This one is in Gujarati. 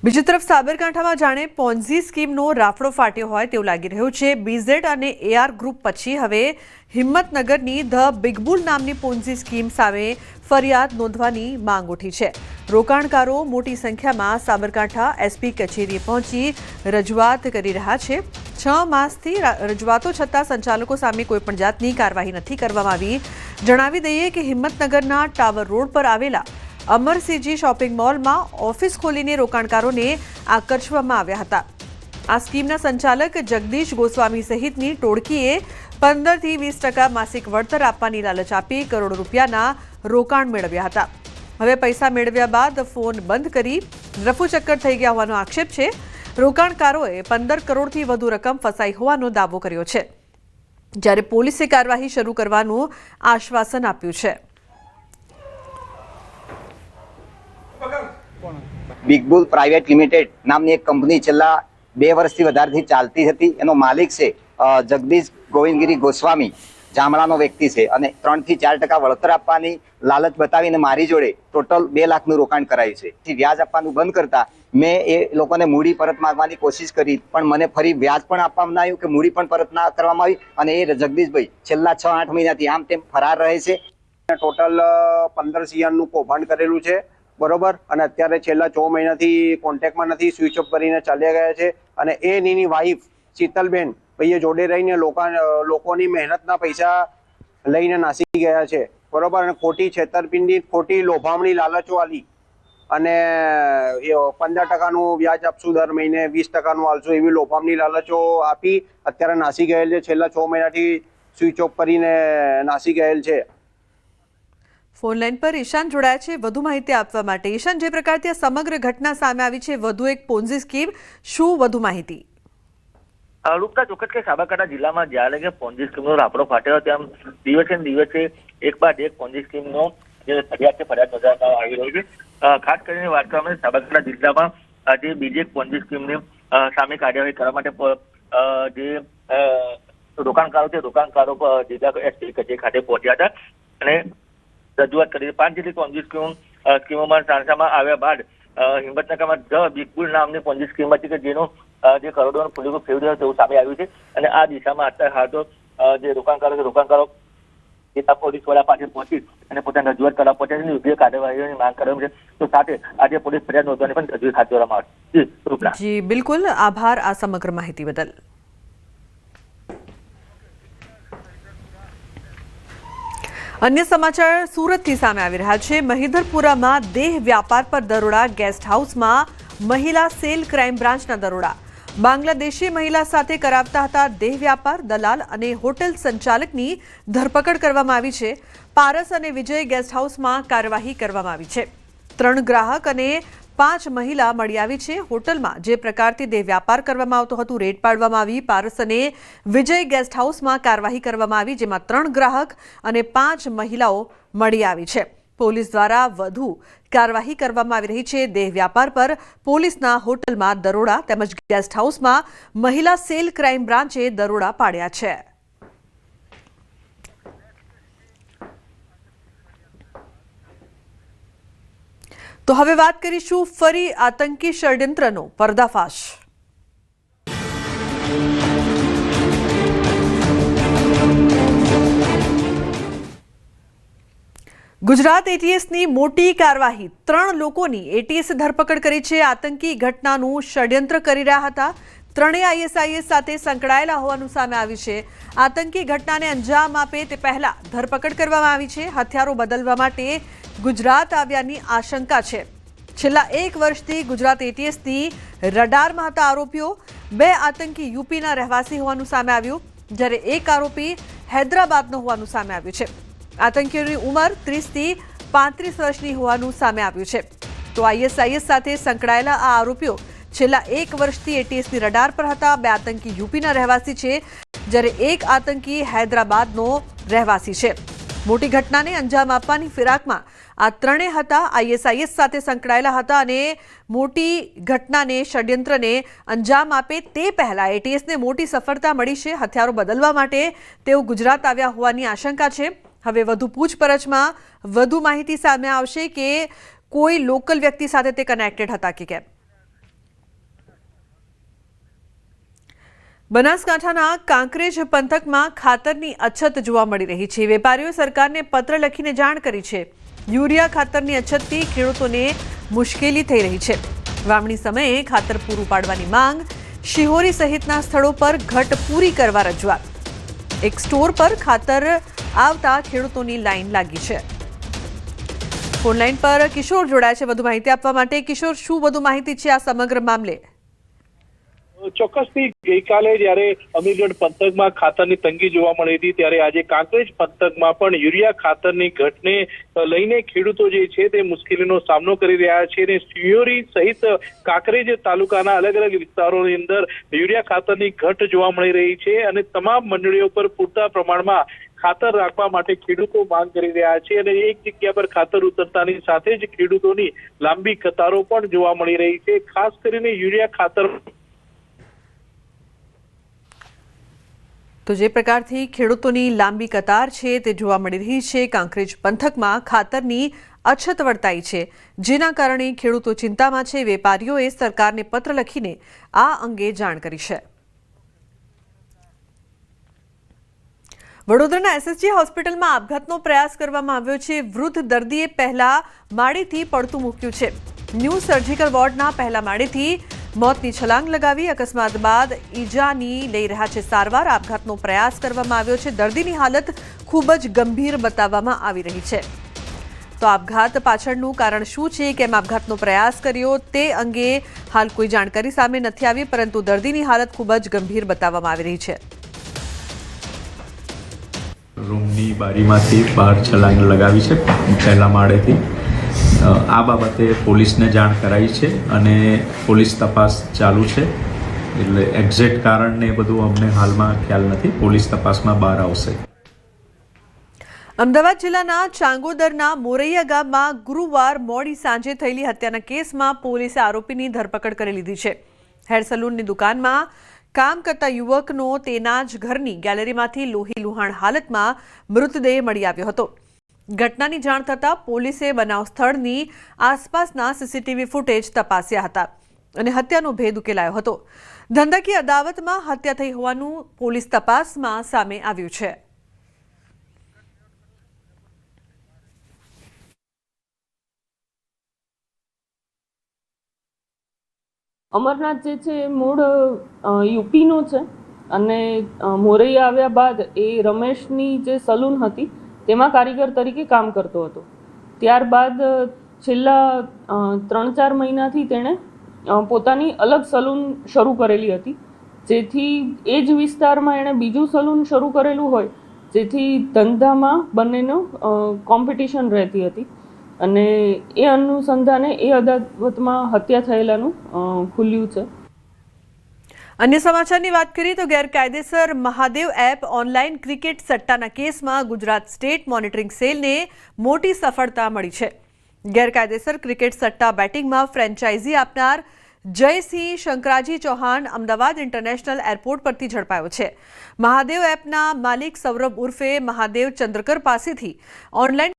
બીજી તરફ સાબરકાંઠામાં જાણે પોન્ઝી સ્કીમનો રાફડો ફાટ્યો હોય તેવું લાગી રહ્યું છે। બીઝેડ અને એઆર ગ્રુપ પછી હવે હિંમતનગરની ધ બિગ બુલ નામની પોન્ઝી સ્કીમ સામે ફરિયાદ નોંધવાની માંગ ઉઠી છે। રોકાણકારો મોટી સંખ્યામાં સાબરકાંઠા એસપી કચેરીએ પહોંચી રજૂઆત કરી રહ્યા છે। 6 માસથી રજૂઆતો છતાં સંચાલકો સામે કોઈપણ જાતની કાર્યવાહી નથી કરવામાં આવી। જણાવી દઈએ કે હિંમતનગરના ટાવર રોડ પર આવેલા અમરસિંહજી શોપિંગ મોલમાં ઓફિસ ખોલીને રોકાણકારોને આકર્ષવામાં આવ્યા હતા। આ સ્કીમના સંચાલક જગદીશ ગોસ્વામી સહિતની ટોળકીએ 15 થી 20% માસિક વળતર આપવાની લાલચ આપી કરોડો રૂપિયાના રોકાણ મેળવ્યા હતા। હવે પૈસા મેળવ્યા બાદ ફોન બંધ કરી રફુચક્કર થઈ ગયા હોવાનો આક્ષેપ છે। રોકાણકારોએ 15 કરોડથી વધુ રકમ ફસાઈ હોવાનો દાવો કર્યો છે, જ્યારે પોલીસે કાર્યવાહી શરૂ કરવાનું આશ્વાસન આપ્યું છે। બિગ બુલ પ્રાઇવેટ લિમિટેડ નામની એક કંપની છેલ્લા 2 વર્ષથી વધારેથી ચાલતી હતી। એનો માલિક છે જગદીશ ગોવિંદગીરી ગોસ્વામી, જામડાનો વ્યક્તિ છે અને 3 થી 4% વળતર આપવાની લાલચ બતાવીને મારી જોડે ટોટલ 2 લાખનું રોકાણ કરાયું છે। વ્યાજ આપવાનું બંધ કરતા મેં એ લોકોને મૂડી પરત માંગવાની કોશિશ કરી, પણ મને ફરી વ્યાજ પણ આપવામાં આવ્યું કે મૂડી પણ પરત ના કરવામાં આવી અને એ જગદીશભાઈ છેલ્લા 6-8 મહિનાથી આમ તેમ ફરાર રહે છે। ટોટલ 15 CR નું કૌભાંડ કરેલું છે, બરોબર। અને અત્યારે છેલ્લા 6 મહિનાથી કોન્ટેક્ટમાં નથી, સ્વિચ ઓફ કરીને ચાલ્યા ગયા છે। અને એની વાઈફ શીતલબેન ભાઈએ જોડે રહીને લોકોની મહેનતના પૈસા લઈને નાસી ગયા છે, બરોબર। અને ખોટી છેતરપિંડી, ખોટી લોભામણી લાલચો આલી અને 15% વ્યાજ આપશું દર મહિને, 20% આલશું એવી લોભામણી લાલચો આપી અત્યારે નાસી ગયેલ છે। છેલ્લા 6 મહિનાથી સ્વિચ ઓફ કરીને નાસી ગયેલ છે। ફોન લાઈન પર ઈશાન જોડાયા છે વધુ માહિતી આપવા માટે। ઈશાન, જે પ્રકારથી આ સમગ્ર ઘટના સામે આવી છે, વધુ એક પોન્ઝી સ્કીમ, શું વધુ માહિતી? રૂપતા ચોક્કસ કે સાબરકાંઠા જિલ્લામાં જ્યારે કે પોન્ઝી સ્કીમનો રાફડો ફાટ્યો, તેમ દિવસે ને દિવસે એક બાદ એક પોન્ઝી સ્કીમનો જે ફરિયાદ નોંધવામાં આવી રહી છે। ખાસ કરીને વાત કરવામાં આવે સાબરકાંઠા જિલ્લામાં આજે બીજી એક પોન્ઝી સ્કીમની સામે કાર્યવાહી કરવા માટે જે રોકાણકારો છે, રોકાણકારો જિલ્લા એસપી કચેરી ખાતે પહોંચ્યા હતા અને રજૂઆત કરી। 5 જેટલી પોન્ઝી સ્કીમોમાં સાંસામાં આવ્યા બાદ હિંમતનગરમાં ધ બિગ બુલ નામની પોન્ઝી સ્કીમ હતી કે જેનો જે કરોડોનો ફૂલીકો ફેરવ્યો તેવું સામે આવ્યું છે। અને આ દિશામાં અત્યારે હાલ તો જે રોકાણકારો જિલ્લા પોલીસ વડા પાસે પહોંચી અને પોતાની રજૂઆત કરવા પહોંચ્યા છે, યોગ્ય કાર્યવાહીની માંગ કરવામાં છે। તો સાથે આજે પોલીસ ફરિયાદ નોંધવાની પણ રજૂઆત હાથ ધરવામાં આવશે। જી બિલકુલ, આભાર આ સમગ્ર માહિતી બદલ। अन्य समाचार सूरतથી સામે આવી રહ્યા છે। મહિધરપુરામાં દેહ વ્યાપાર પર દરોડા, ગેસ્ટ હાઉસમાં મહિલા સેલ ક્રાઇમ બ્રાન્ચના દરોડા। બાંગ્લાદેશી મહિલા સાથે કરાવતા હતા દેહ વ્યાપાર, દલાલ અને હોટેલ સંચાલકની ધરપકડ કરવામાં આવી છે। પારસ અને વિજય ગેસ્ટ હાઉસમાં કાર્યવાહી કરવામાં આવી છે। 3 ગ્રાહક અને 5 મહિલા મળી આવી છે। હોટલમાં જે પ્રકારથી દેહ વ્યાપાર કરવામાં આવતો હતો, રેડ પાડવામાં આવી। પારસ અને વિજય ગેસ્ટ હાઉસમાં કાર્યવાહી કરવામાં આવી, જેમાં 3 ગ્રાહક અને 5 મહિલાઓ મળી આવી છે। પોલીસ દ્વારા વધુ કાર્યવાહી કરવામાં આવી રહી છે। દેહ વ્યાપાર પર પોલીસના હોટલમાં દરોડા તેમજ ગેસ્ટ હાઉસમાં મહિલા સેલ ક્રાઇમ બ્રાન્ચે દરોડા પાડ્યા છે। તો હવે વાત કરીશું ફરી આતંકી ષડયંત્રનો પર્દાફાશ। ગુજરાત એટીએસની મોટી કાર્યવાહી, 3 લોકોની એટીએસે ધરપકડ કરી છે। આતંકી ઘટનાનું ષડયંત્ર કરી રહ્યા હતા। 3 આઈએસઆઈએસ સાથે સંકળાયેલા હોવાનું સામે આવ્યું છે। આતંકી ઘટનાને અંજામ આપે તે પહેલા ધરપકડ કરવામાં આવી છે। હથિયારો બદલવા માટે ગુજરાત આવ્યાની આશંકા છે। છેલ્લા 1 વર્ષથી ગુજરાત એટીએસની રડારમાં હતા આરોપીઓ। 2 આતંકી યુપીના રહેવાસી હોવાનું સામે આવ્યું, જ્યારે 1 આરોપી હૈદરાબાદનો હોવાનું સામે આવ્યું છે। આતંકીઓની ઉંમર 30 થી 35 વર્ષની હોવાનું સામે આવ્યું છે। તો આઈએસઆઈએસ સાથે સંકળાયેલા આ આરોપીઓ છેલ્લા 1 વર્ષથી એટીએસની રડાર પર હતા। 2 આતંકી યુપીના રહેવાસી છે, જ્યારે 1 આતંકી હૈદરાબાદનો રહેવાસી છે। મોટી ઘટનાને અંજામ આપવાની ફિરાકમાં આ 3 હતા। આઈએસઆઈએસ સાથે સંકળાયેલા હતા અને મોટી ઘટનાને, ષડયંત્રને અંજામ આપે તે પહેલા એટીએસને મોટી સફળતા મળી છે। હથિયારો બદલવા માટે તેઓ ગુજરાત આવ્યા હોવાની આશંકા છે। હવે વધુ પૂછપરછમાં વધુ માહિતી સામે આવશે કે કોઈ લોકલ વ્યક્તિ સાથે તે કનેક્ટેડ હતા કે કેમ। બનાસકાંઠાના કાંકરેજ પંથકમાં ખાતરની અછત જોવા મળી રહી છે. વેપારીઓ સરકારને પત્ર લખીને જાણ કરી છે. યુરિયા ખાતરની અછતથી ખેડૂતોને મુશ્કેલી થઈ રહી છે. વાવણી સમયે ખાતર પૂરું પાડવાની માંગ, શિહોરી સહિતના સ્થળો પર ઘટ પૂરી કરવા રજૂઆત. એક સ્ટોર પર ખાતર આવતા ખેડૂતોની લાઈન લાગી છે. ફોનલાઈન પર કિશોર જોડાયા છે વધુ માહિતી આપવા માટે. કિશોર, શું વધુ માહિતી છે આ સમગ્ર મામલે? ચોક્કસથી ગઈકાલે જ્યારે અમીરગઢ પંથકમાં ખાતરની તંગી જોવા મળી હતી, ત્યારે આજે કાંકરેજ પંથકમાં પણ યુરિયા ખાતરની ઘટને લઈને ખેડૂતો જે છે તે મુશ્કેલીનો સામનો કરી રહ્યા છે. અને સિયોરી સહિત કાંકરેજ તાલુકાના અલગ અલગ વિસ્તારોની અંદર યુરિયા ખાતરની ઘટ જોવા મળી રહી છે અને તમામ મંડળીઓ પર પૂરતા પ્રમાણમાં ખાતર રાખવા માટે ખેડૂતો માંગ કરી રહ્યા છે. અને એક જગ્યા પર ખાતર ઉતરતાની સાથે જ ખેડૂતોની લાંબી કતારો પણ જોવા મળી રહી છે. ખાસ કરીને યુરિયા ખાતર તો જે પ્રકારથી ખેડૂતોની લાંબી કતાર છે તે જોવા મળી રહી છે. કાંકરેજ પંથકમાં ખાતરની અછત વર્તાઈ છે, જેના કારણે ખેડૂતો ચિંતામાં છે. વેપારીઓએ સરકારને પત્ર લખીને આ અંગે જાણ કરી છે. વડોદરાના એસએસજી હોસ્પિટલમાં આપઘાતનો પ્રયાસ કરવામાં આવ્યો છે. વૃદ્ધ દર્દીએ પહેલા માળેથી પડતું મૂક્યું છે. ન્યૂ સર્જિકલ વોર્ડના પહેલા માળેથી મોતની છલાંગ લગાવી. અકસ્માત બાદ ઈજાની લઈ રહ્યા છે સારવાર. આપઘાતનો પ્રયાસ કરવામાં આવ્યો છે. દર્દીની હાલત ખૂબ જ ગંભીર બતાવવામાં આવી રહી છે. તો આપઘાત પાછળનું કારણ શું છે, કેમ આપઘાતનો પ્રયાસ કર્યો, તે અંગે હાલ કોઈ જાણકારી સામે નથી આવી, પરંતુ દર્દીની હાલત ખૂબ જ ગંભીર બતાવવામાં આવી રહી છે. રૂમની બારીમાંથી બહાર છલાંગ લગાવી છે પહેલા માળેથી. આ બાબતે પોલીસને જાણ કરાઈ છે અને પોલીસ તપાસ ચાલુ છે. એટલે એક્ઝેક્ટ કારણ ને બધું અમને હાલમાં ખ્યાલ નથી. પોલીસ તપાસમાં બહાર આવશે. અમદાવાદ જિલ્લાના ચાંગોદરના મોરૈયા ગામમાં ગુરુવાર મોડી સાંજે થયેલી હત્યાના કેસમાં પોલીસે આરોપીની ધરપકડ કરી લીધી છે. હેર સલૂનની દુકાનમાં કામ કરતા યુવકનો તેના જ ઘરની ગેલેરીમાંથી લોહી લુહાણ હાલતમાં મૃતદેહ મળી આવ્યો હતો. ઘટનાની જાણ થતાં પોલીસે બનાવ સ્થળની આસપાસના સીસીટીવી ફૂટેજ તપાસ્યા હતા અને હત્યાનો ભેદ ઉકેલાયો હતો. ધંધાકીય અદાવતમાં હત્યા થઈ હોવાનું પોલીસ તપાસમાં સામે આવ્યું છે. અમરનાથ જે છે એ મૂળ યુપીનો છે અને મોરૈયા આવ્યા બાદ એ રમેશની જે સલૂન હતી તેમાં કારીગર તરીકે કામ કરતો હતો. ત્યારબાદ છેલ્લા 3-4 મહિનાથી તેણે પોતાની અલગ સલૂન શરૂ કરેલી હતી, જેથી એ જ વિસ્તારમાં એણે બીજું સલૂન શરૂ કરેલું હોય, જેથી ધંધામાં બંનેનો કોમ્પિટિશન રહેતી હતી. અને એ અનુસંધાને એ અદાવતમાં હત્યા થયેલાનું ખુલ્યું છે. અન્ય સમાચારની વાત કરીએ તો ગેરકાયદેસર મહાદેવ એપ ઓનલાઈન ક્રિકેટ સટ્ટાના કેસમાં ગુજરાત સ્ટેટ મોનિટરિંગ સેલને મોટી સફળતા મળી છે. ગેરકાયદેસર ક્રિકેટ સટ્ટા બેટિંગમાં ફ્રેન્ચાઇઝી આપનાર જયસિંહ શંકરાજી ચૌહાણ અમદાવાદ ઇન્ટરનેશનલ એરપોર્ટ પરથી ઝડપાયો છે. મહાદેવ એપના માલિક સૌરભ ઉર્ફે મહાદેવ ચંદ્રકર પાસેથી ઓનલાઈન